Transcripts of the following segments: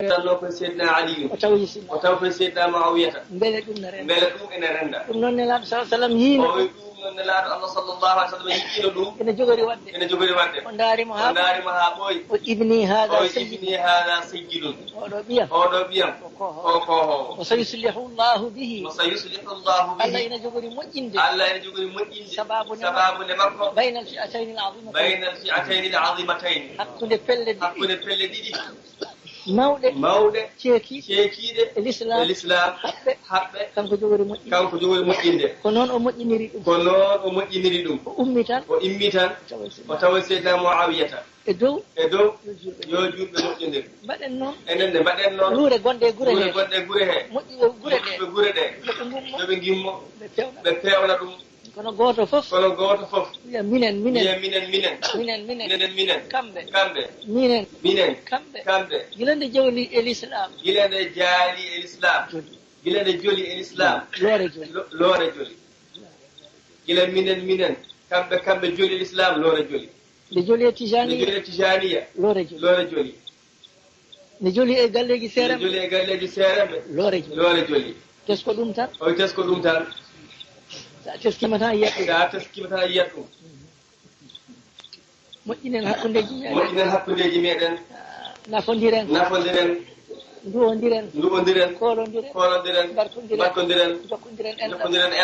tanno ko Seydina Ali o tawi sinna o taw ko Seydina Muawiyata mbele ɗum ne renda mbele ɗum ene renda ɗum noon Nelaaɗo sallallahu alaihi wasallam yiino o wi ɗum noon Nelaaɗo Allah sallallahu alaihi wasallam yiino ɗum ene jogori wadde ene jogori wadde o ndaarimo o ndaarimo haa ɓooyi o ibni hada o sayyid ibni hada sayyidun oɗo ɓiyam oɗo ɓiyam o kohowo o sayuslihu llahu bihi o sayuslihu llahu Allah bihi ene jogori moƴƴinde Allah ene jogori moƴƴinde sababune makko bayna al-fi'atayn al-'azimatayn bayna al-fi'atayn al-'azimatayn hakkude pelle ɗiɗi mawɗe ceekiiɗe l'islam haɓɓe kanko jogori moƴƴinde ko noon o moƴƴiniri ɗum o ummi tan o tawa Seydina Muawiyata e dow yo juuɗe moƴƴindir mbaɗen noon enen nde mbaɗen noon luure gonɗe e gure he moƴƴi o gure ɗe yoɓe gimmo ɓe pewna ɗum kono gooto fof wiya minen kamɓe minen kamɓe gila nde jawli e l'islam gila nde jaali e l'islam gila nde joli e l'islam loore joli gila minen kamɓe joli e l'islam loore joli nde joli e tijaniya loore joli nde joli e galleji seeremɓe loore joli tesko ɗum tan sa teskima tan yiyat ɗum moƴƴinen hakkundeji meɗen nafodiren nduwodiren kolodiren battodiren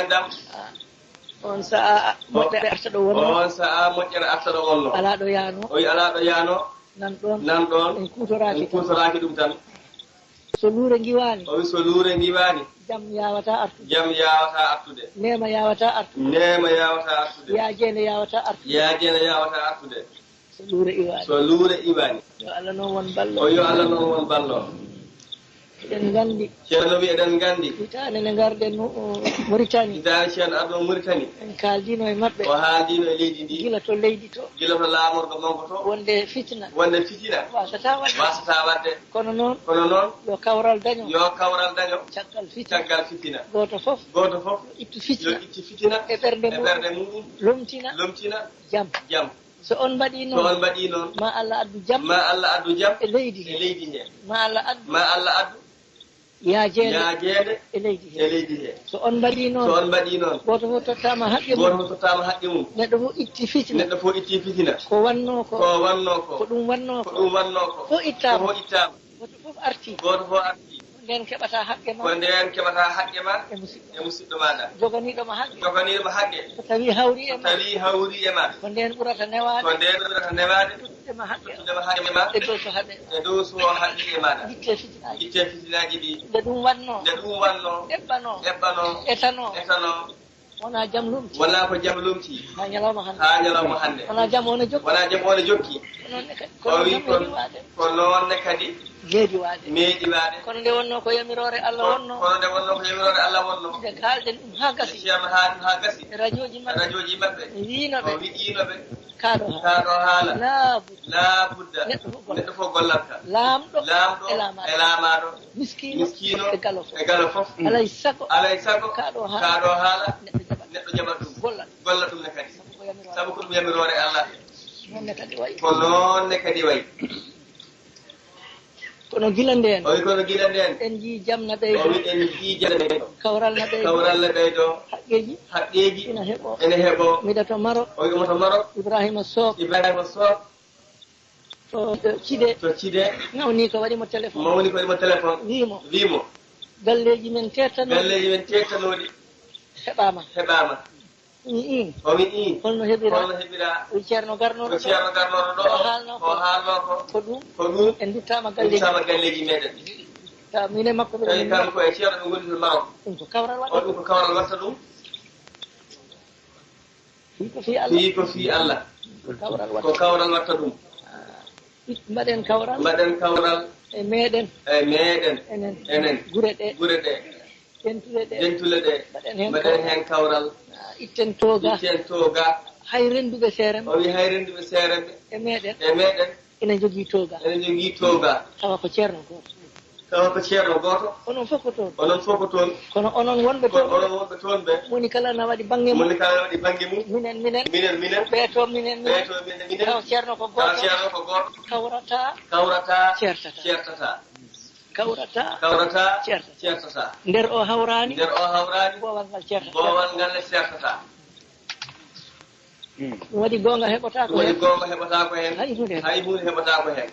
endam on sa'a moƴƴere arta ɗo wonno ala ɗo yaano nan ɗon en kutoraki ɗum tan so luure giwani jam yawata artude nema yawata artude yaajene yawata artude so luure iwani yo Allah noon won ballo eɗen gandi ceerno wi eɗen gandi hitande nde garɗen Mauritanie ceerno arɗo Mauritanie en kaaldino e maɓɓe o haaldino e leydi ndi gila to laamorɗo manko to wonde fitina wasata wadde kono noon yo kawral daño caggal fitina goto fof ittu fitina e ɓernde muɗum lomtina jam so on mbaɗi noon ma Allah addu jam e leydi he ma Allah addu yaajede e leydi he so on mbaɗi noon goto fof tottama haqqe mum neɗɗo fof itti fitina ko wanno ko ko ɗum wanno ko fof ittama goto fof arti nden keɓata haqqe ma e musidɗo maɗa joganiɗoma haqqe so tawi hawri e ma ko nden ɓurata newade tuddema haqqe ma e dow so haqqi e maɗa itte fitinaji ɗi nde ɗum wanno eɓɓano etano wona jam lumti wona ko jam lumti ha ñalawma hande wona jam one jokki ko noonne kadi meeɗi waade kono nde wonno ko yamirore Allah wonno nde kalɗen ɗum ha gasi ha gasi radio ji maɓɓe wiinoɓe kaɗo haala la budda neɗɗo fof gollatka laamɗo e laamaɗo miskino e galo fof alay sago kaɗo haala neɗɗo jaɓa ɗum golla ɗum ne kadi sabu ko ɗum yamirore Allah ko noonne kadi wayi kono gila nden en jii jam na ɓeydo kawral na ɓeydo haqqeji ene heɓo miɗa to Maroc Ibrahima Sock to Cide nawni ko waɗimo téléphone wimo galleji men tettanoɗi heɓama o wi holno heɓira ceerno garnoɗo ɗo o haalno ko ɗum en duttama galleji meɗen ta mine makko tawi kanko e ceerno ɓe goni to Maroc ɗum ko kawral watta ɗum fii ko fii Allah ko kawral watta ɗum mbaɗen kawral e meɗen enen gure ɗe dentule ɗe mbaɗen hen kawral itten toga hay renduɓe seeremɓe e meɗen ene jogii toga tawa ko ceerno goto onon fof ko toon kono onon wonɓe toon ɓe moni kala na waɗi bangge mum minen ɓeeto minen taw ceerno ko goto kawrata ceertata kawrata certata nder o hawrani bowal ngal certata wadi gonga heɓata ko hen hay hunde heɓata ko hen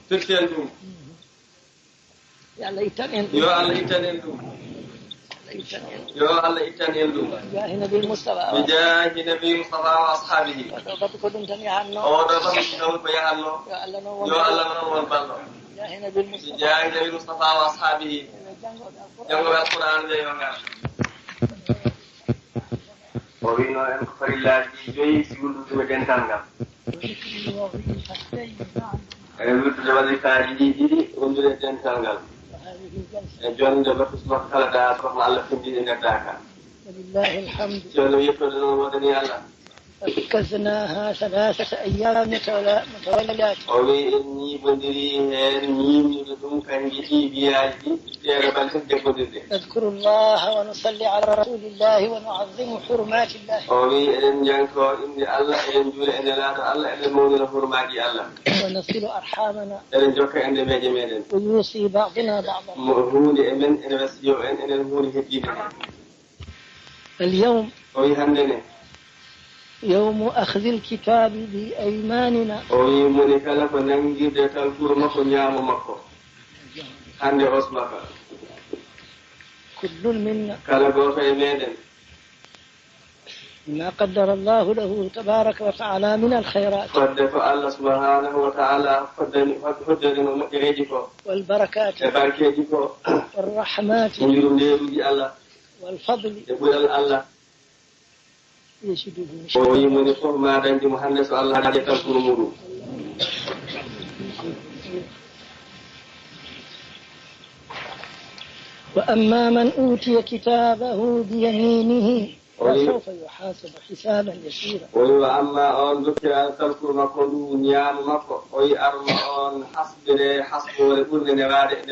firten ɗum yo Allah ittan en ɗum yo Allah ittan en ɗum jahi nabi Mustafa wa ashabihi o batu ko ɗum tan yahanno ko yahanno yo Allah non won ballo jahi nabi Mustafa wa ashabihi jangoɓe alquran nde yo ngar o wino en ko farillaji 5 si wulɗude dental ngal enen wirtude wasifaji ɗiɗi wondude dental ngal e jonde lottusmakko kala da sohna Allah findini neddaka walillahi alhamdu ceerno yettode noon woɗani Allah فكزناها 3 أيام متولات وي نيبندري هن نيمني دum kanji biyaji tere balta debodde اذكروا الله ونصلي على رسول الله ونعظم حرمات الله وي en janko inde Allah en jure en laata Allah en mawdina hurmaji Allah ونصل أرحامنا en jokka ende meje meden ويوصي بعضنا بعضا huunde men en wasiyo en huunde heddide اليوم وي handene يوم أخذ الكتاب بأيماننا وي من كلا فنانجي دكال كورما كنيام مكو عند أسمك كل منا كلا بوفي ميدن ما قدر الله له تبارك وتعالى من الخيرات قدف الله سبحانه وتعالى قدر مجريجكو والبركات والرحمات والفضل يقول الله ويمني فما دنج محمد صلى الله عليه وسلم وأما من أوتي كتابه بيمينه فسوف يحاسب حسابا يسيرا وأما أن ذكر تذكر مقولون نيام مكو وي أرما أن حسب ولكل نغاد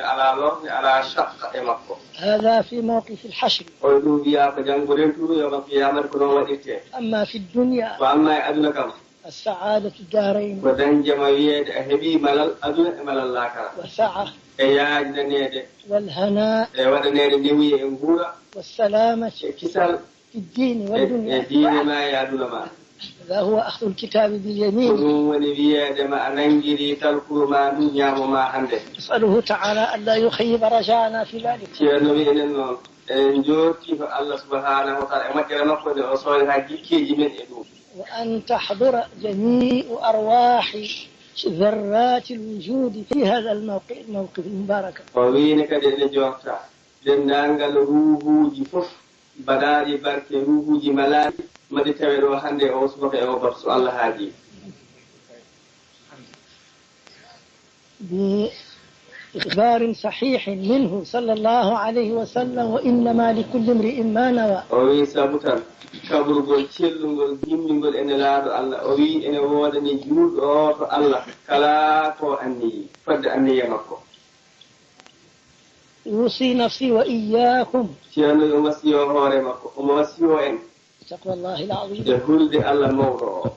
على شق مكو هذا في موقف الحشر ويدو بياك جنگولين تورو يوم القيامة كنو وديته أما في الدنيا وأما أدنكم السعادة الدارين ودن جمعية أهبي ملل أدن ملل لاكرا والسعة إياج دنيد والهناء ودنيد نوية انقورا والسلامة كسال في الدين والدنيا الدين ما يعدون ما هذا هو أخذ الكتاب باليمين ونبيا ما ننجري تلقوا ما دنيا وما عنده نسأله تعالى ألا يخيب رجاءنا في ذلك يا نبي إنه نجوتي الله سبحانه وتعالى ما كان نقول أصول هذه كي من إدو وأن تحضر جميع أرواح ذرات الوجود في هذا الموقف المبارك ووينك دين جوتا دندانغال روحوجي فوف بداري بركي روحوجي ملائكة مدي تاويرو هاندي او سبق او برسو الله هاجي بإخبار صحيح منه صلى الله عليه وسلم وإنما لكل امرئ ما نوى وي سابتان kaburgol cellugol gimmingol ene laaɗo Allah o wi ene woodani juulɗo to Allah kala ko anniyi fadde anniya makko يوصي نفسي وإياكم ceerno yo wasiyo hoore makko omo wasiyo en تقوى الله العظيم e hulde Allah mawɗo o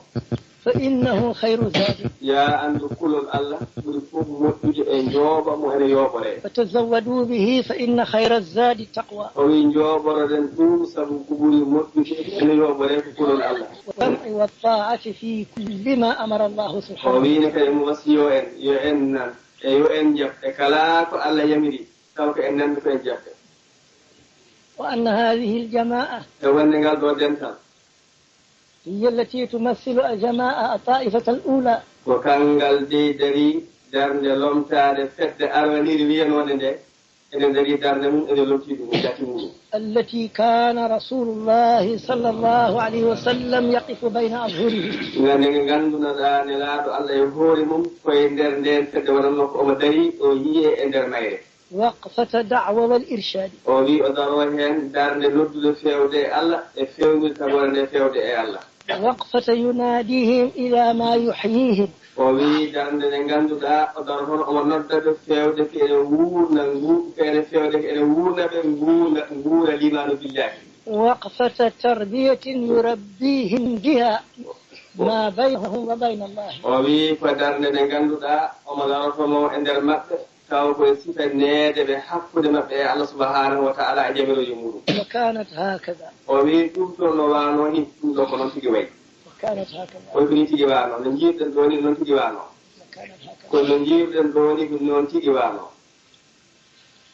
فإنه خير زاد يا أن كل الله بالفم مؤمن إنجوبا مهر يوبره فتزودوا به فإن خير الزاد التقوى وإن جوبر دون سبب قبول مؤمن إن يوبره كل الله والسمع والطاعة في كل ما أمر الله سبحانه ومين كلمة وسيو إن يؤن جب كلاك الله يمري سوك إنن في جب وأن هذه الجماعة وأن قال دودنتا هي التي تمثل الجماعة الطائفة الأولى وكان قال دي دري دارن لوم تاع فد أروني ريان ونده إن دري دارن من لوم تي التي كان رسول الله صلى الله عليه وسلم يقف بين أظهره ngane ganduna da ne laado Allah e hoore mum koy nder nden fedde wonno ko o dari o yiye e nder mayre وقفة دعوة والإرشاد وبي أداروا هن دار نلود فيود الله فيود تبارن فيود الله وقفة يناديهم إلى ما يحييهم وبي دار نعندو دا أدارون أمرنا فيود كأنه نعو كأنه فيود كأنه نعو الإيمان بالله وقفة تربية يربيهم بها ما بينهم وبين الله وبي فدار نغاندودا أما دارتمو اندر مابbe taw ko sifa neede be hakkude mabbe e Allah subhanahu wa ta'ala e jamiroji mudum وكانت هكذا وبي dum to no wano ni dum do ko non tigi way وكانت هكذا ko ni tigi wano no jiiden do ni non tigi wano وكانت هكذا ko no jiiden do ni non tigi wano